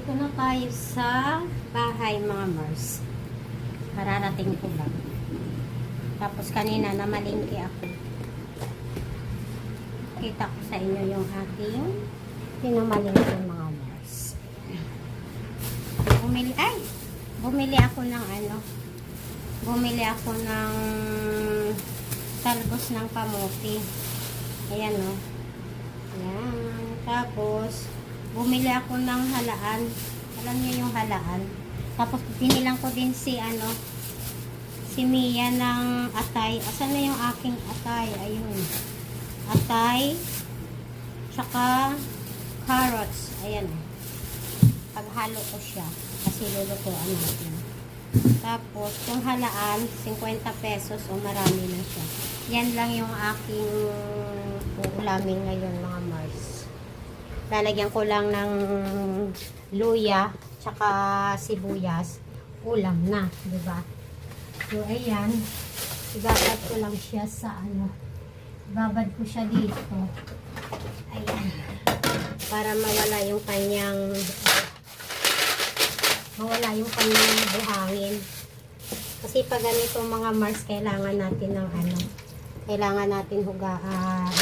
Dito na tayo sa bahay mga Mars. Kararating ko lang. Tapos kanina namalingki ako. Kita ko sa inyo yung ating pinamalingki mga Mars. Bumili ako ng bumili ako ng talbos ng kamote. Ayan o. Ayan. Tapos bumili ako ng halaan. Alam niyo yung halaan. Tapos pinilang ko din si Mia ng atay. Asan na yung aking atay? Ayun. Atay. Tsaka carrots. Ayan. Paghalo ko siya. Kasi lulutuan natin. Tapos, yung halaan, 50 pesos o marami na siya. Yan lang yung aking uulamin ngayon mga Mars. Lalagyan ko lang ng luya, tsaka sibuyas. Ulam na, diba? So, ayan. Ibabad ko lang siya sa Ibabad ko siya dito. Ayan. Para mawala yung kanyang buhangin. Kasi pag ganito mga Mars, kailangan natin ng kailangan natin hugahan.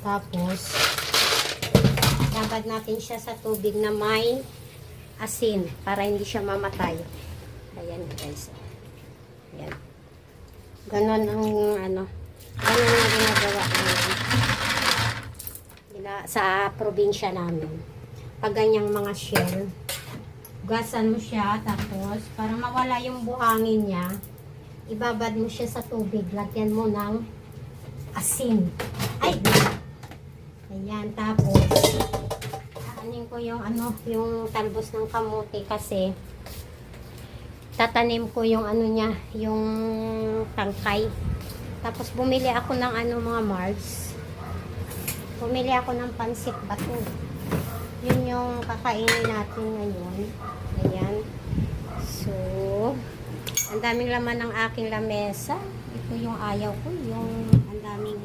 Tapos dapat natin siya sa tubig na may asin para hindi siya mamatay. Ayan guys. Ayan. Ganon ang ganon ang ginagawa namin sa probinsya namin. Pag ganyang mga shell, gasan mo siya, tapos para mawala yung buhangin niya, ibabad mo siya sa tubig, lagyan mo ng asin. Ayan, tapos aanin ko yung yung talbos ng kamote kasi tatanim ko yung yung tangkay. Tapos bumili ako ng mga Mars. Bumili ako ng pansit bato. Yun yung kakainin natin ngayon. Ayan. So, ang daming laman ng aking lamesa. Ito yung ayaw ko. Yung ang daming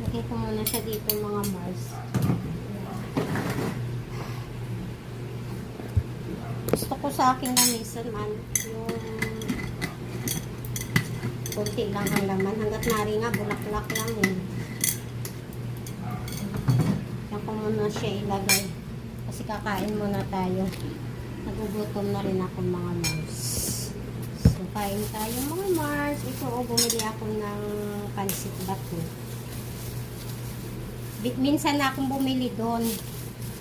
lagay ko muna siya dito mga Mars. Gusto ko sa aking lamesa man yung kunti lang ang laman. Hanggat nari nga, bulaklak lang yun. Yan ko muna siya ilagay. Kasi kakain muna tayo. Nagugutom na rin ako mga Mars. So, kain tayo mga Mars. Ito bumili ako ng pansit bato. Minsan na akong bumili doon.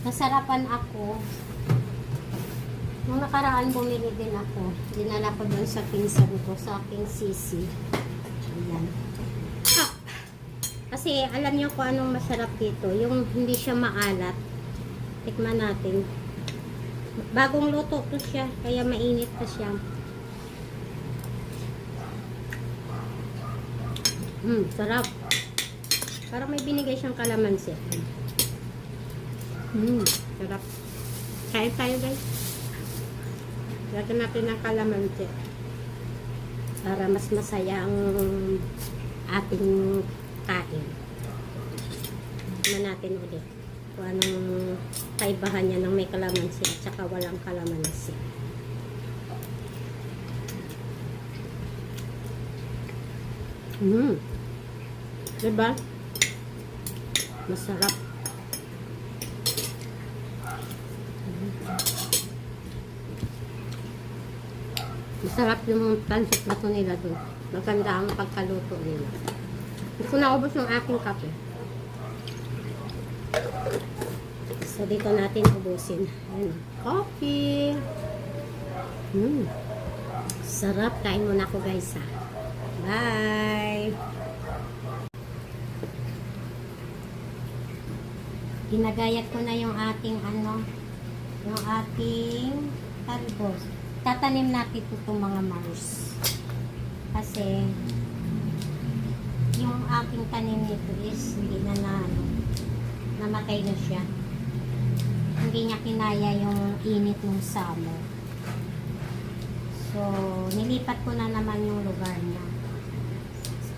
Nasarapan ako. Nung nakaraan bumili din ako. Dinala ko doon sa pinsan ko, sa aking sisi. Ayan. Kasi alam niyo kung anong masarap dito. Yung hindi siya maalat. Tikman natin. Bagong luto to siya. Kaya mainit pa siya. Sarap. Parang may binigay siyang kalamansi. Sarap. Kain tayo guys. Lagyan natin ng kalamansi para mas masaya ang ating kain. Tignan natin ulit kung anong kaibahan niya ng may kalamansi at saka walang kalamansi. Diba? Masarap. Masarap yung pansit bato nila doon. Maganda ang pagkaluto nila. Gusto na ubos yung aking kape. So, dito natin ubusin. Ayan. Coffee. Sarap. Kain muna ako guys ha. Bye! Ginagayat ko na yung ating yung ating talbos. Tatanim natin itong mga Mars. Kasi yung aking tanim nito is hindi na namatay na siya. Hindi niya kinaya yung init ng summer. So, nilipat ko na naman yung lugar niya.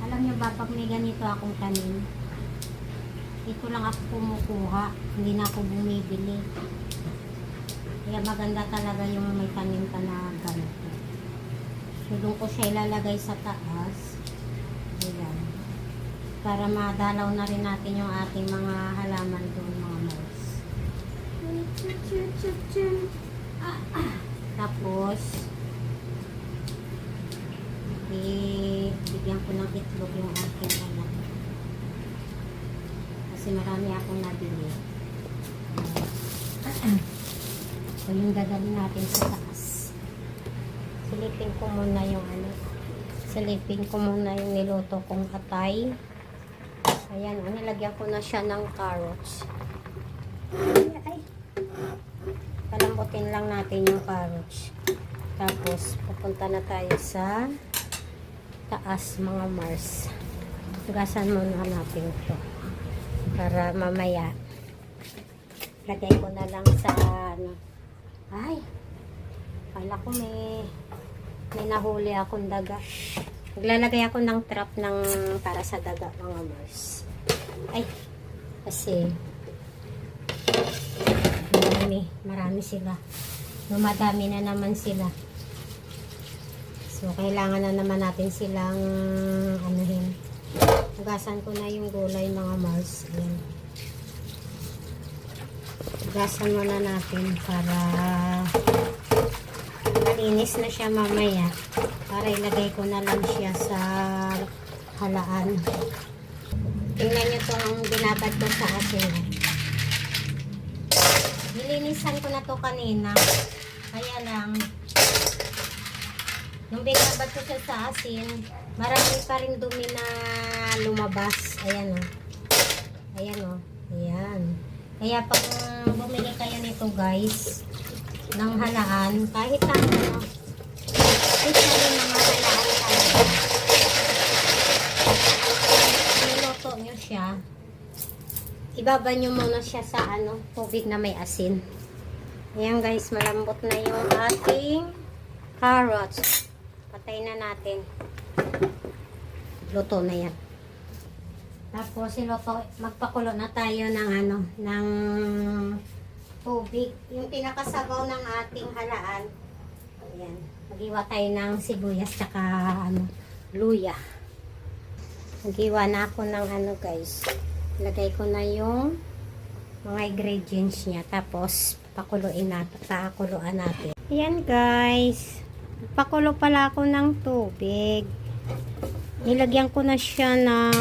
Alam niyo ba, pag may ganito akong tanim, ito lang ako kumukuha. Hindi na ako bumibili. Kaya maganda talaga yung may tanim ka na ganito. So, doon ko siya ilalagay sa taas. Ayan. Para madalaw na rin natin yung ating mga halaman doon, mga moles. Tapos, bigyan ko ng itlog yung aking anak. Kasi marami akong nabili. So, yung dadali natin sa taas. Silipin ko muna yung silipin ko muna yung niluto kong atay. Ayan, nilagyan ko na siya ng carrots. Ay, palambutin lang natin yung carrots. Tapos, pupunta na tayo sa taas, mga Mars. Tugasan muna natin ito. Para mamaya, lagay ko na lang sa ay, kala ko may nahuli akong daga. Naglalagay ako ng trap para sa daga, mga Mars. Ay, kasi marami sila. Dumadami na naman sila. So, kailangan na naman natin silang anuhin. Hugasan ko na yung gulay, mga Mars. Ayan. Hugasan muna natin para malinis na siya mamaya. Para ilagay ko na lang siya sa halaan. Tingnan nyo itong binabad ko sa asin. Nilinisan ko na to kanina. Kaya lang, nung binabad ko siya sa asin, marami pa rin dumi na lumabas. Ayan o. Ayan o. Ayan. Kaya pag bumili kayo nito, guys, ng halaan, kahit ano, especially mga halaan talaga, niluto nyo siya, ibaba nyo muna siya sa tubig na may asin. Ayan, guys, malambot na yung ating carrots. Patay na natin. Luto na yan. Tapos, magpakulo na tayo ng tubig. Yung pinakasabaw ng ating halaan. Ayan. Mag-iwa tayo ng sibuyas tsaka luya. Mag-iwa na ako ng guys. Lagay ko na yung mga ingredients niya. Tapos, pakuluan natin. Ayan, guys. Pakulo pala ako ng tubig. Nilagyan ko na siya ng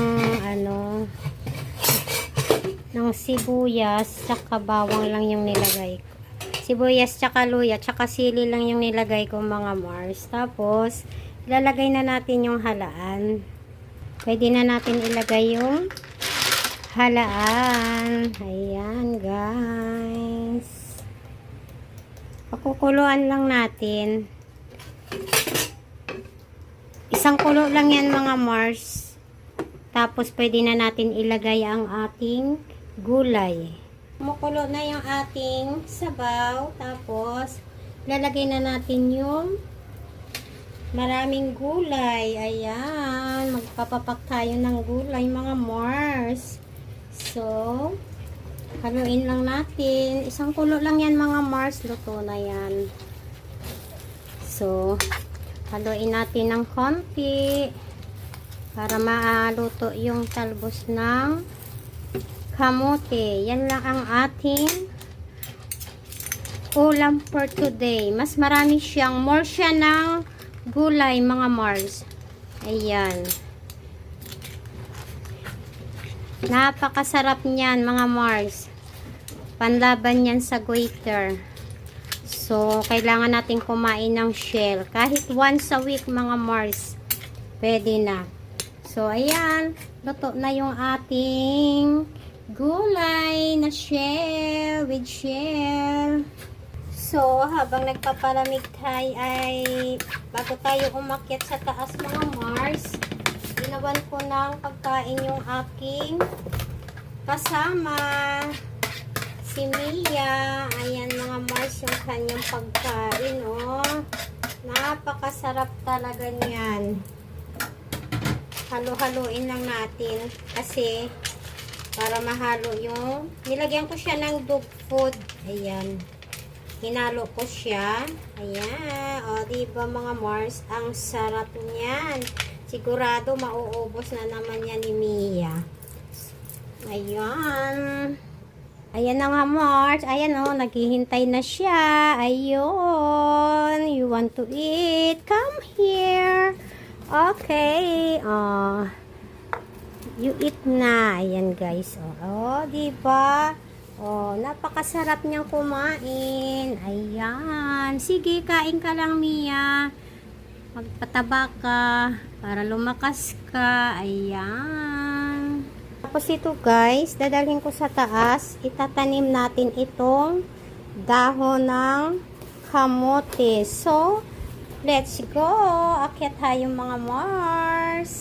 sibuyas, tsaka bawang lang yung nilagay ko. Sibuyas, tsaka luya, tsaka sili lang yung nilagay ko, mga Mars. Tapos, ilalagay na natin yung halaan. Pwede na natin ilagay yung halaan. Ayan, guys. Pakukuluan lang natin. Isang kulo lang yan, mga Mars. Tapos, pwede na natin ilagay ang ating gulay. Kumukulo na yung ating sabaw. Tapos, lalagay na natin yung maraming gulay. Ayan. Magpapapak tayo ng gulay, mga Mars. So, haluin lang natin. Isang kulo lang yan, mga Mars. Luto na yan. So, haluin natin ng konti para maaluto yung talbos ng kamote. Yan lang ang ating ulam for today. Mas marami siyang, more siya ng gulay, mga Mars. Ayan. Napakasarap niyan, mga Mars. Panlaban yan sa goiter. So, kailangan natin kumain ng shell. Kahit once a week, mga Mars. Pwede na. So, ayan. Luto na yung ating gulay na shell with shell. So, habang nagpapalamig tayo ay bago tayo umakyat sa taas, mga Mars, ginawan ko ng pagkain yung aking kasama. Si Mia, ayan, mga Mars, yung kanyang pagkain, oh. Napakasarap talaga niyan. halo-haluin lang natin kasi para mahalo yung nilagyan ko siya ng dog food. Ayan. Hinalo ko siya. Ayan. O, diba mga Mars? Ang sarap niyan. Sigurado mauubos na naman yan ni Mia. Ayan. Ayan na nga Mars. Ayan o, naghihintay na siya. Ayun. You want to eat? Come here. Okay. You eat na. Ayan guys. Oh, diba? Oh, napakasarap niyang kumain. Ayan. Sige, kain ka lang, Mia. Magpataba ka para lumakas ka. Ayan. Tapos ito, guys, dadalhin ko sa taas. Itatanim natin itong dahon ng kamote. So, let's go. Akyat tayo mga Mars.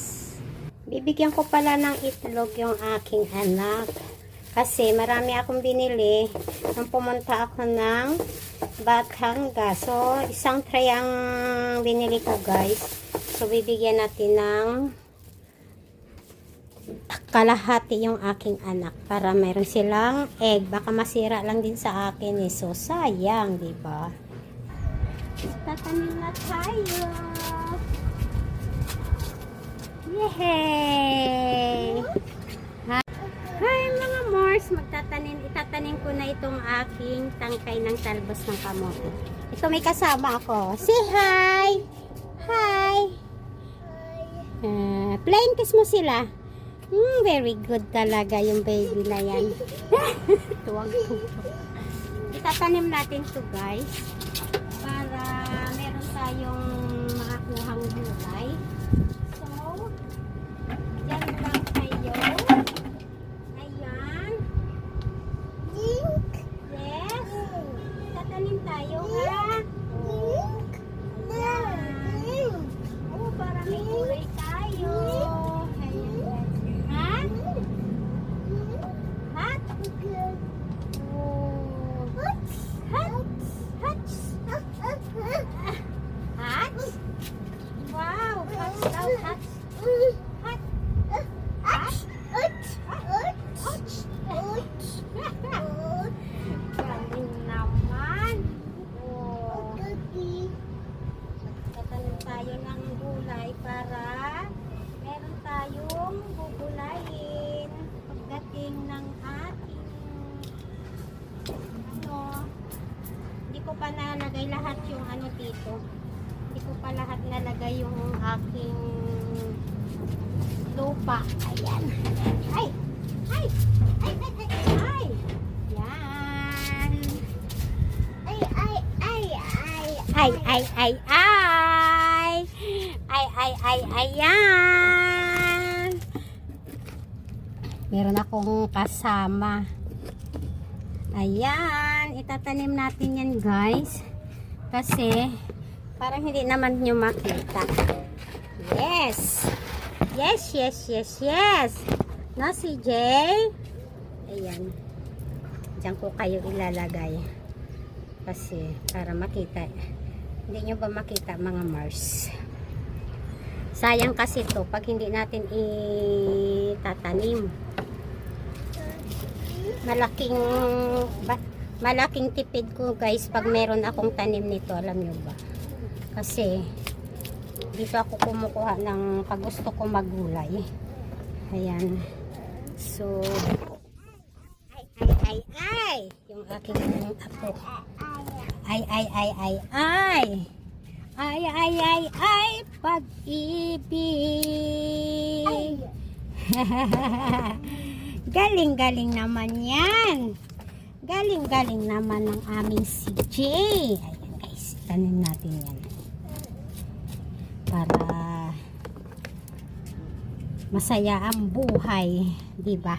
Bibigyan ko pala ng itlog yung aking anak. Kasi marami akong binili nung pumunta ako ng Batangas. So, isang tray ang binili ko guys. So, bibigyan natin ng kalahati yung aking anak para meron silang egg. Baka masira lang din sa akin eh. So, sayang, diba? Tatanim na tayo. Yehey! Hi mga Mars, itatanim ko na itong aking tangkay ng talbos ng kamote. Ito may kasama ako. Say hi! Hi! Plain kiss mo sila. Very good talaga yung baby na yan. Tuwag-tuwag. Itatanim natin to guys para meron tayong makakuhang gulay. So, dyan lang tayo. Ayan. Yes. Tatanim tayo ha. Ayan. Oh, para may gulay tayo. Ayan. Ha? Hat? Oh. Hat? Hat? Wow. Hat daw. Hat. Hat. Galing naman. Oh. Tatanim tayo ng gulay para meron tayong gugulayin pagdating ng ating hindi ko pa nalagay lahat yung dito. Hindi ko pa lahat nalagay yung aking lupa. Ayan. Ay! Ay! Ay! Ay! Ay! Ay! Yan. Ay! Ay! Ay! Ay! Ay! Ay! Ay! Ay! Ay! Ay! Ay! Ayan. Meron akong kasama. Ayan. Itatanim natin yan guys. Kasi parang hindi naman nyo makita. Yes! Yes, yes, yes, yes. No, CJ? Ayan. Diyan ko kayo ilalagay. Kasi, para makita. Hindi nyo ba makita, mga Mars? Sayang kasi to pag hindi natin itatanim. Malaking tipid ko, guys, pag meron akong tanim nito. Alam nyo ba? Kasi, dito ako kumukuha ng pag gusto ko magulay. Ayan. So, ay! Yung aking apo. Ay! Ay! Pag-ibig! Galing naman yan. Galing naman ng aming CJ. Ayan guys, tanim natin yan. Para masaya ang buhay, di ba?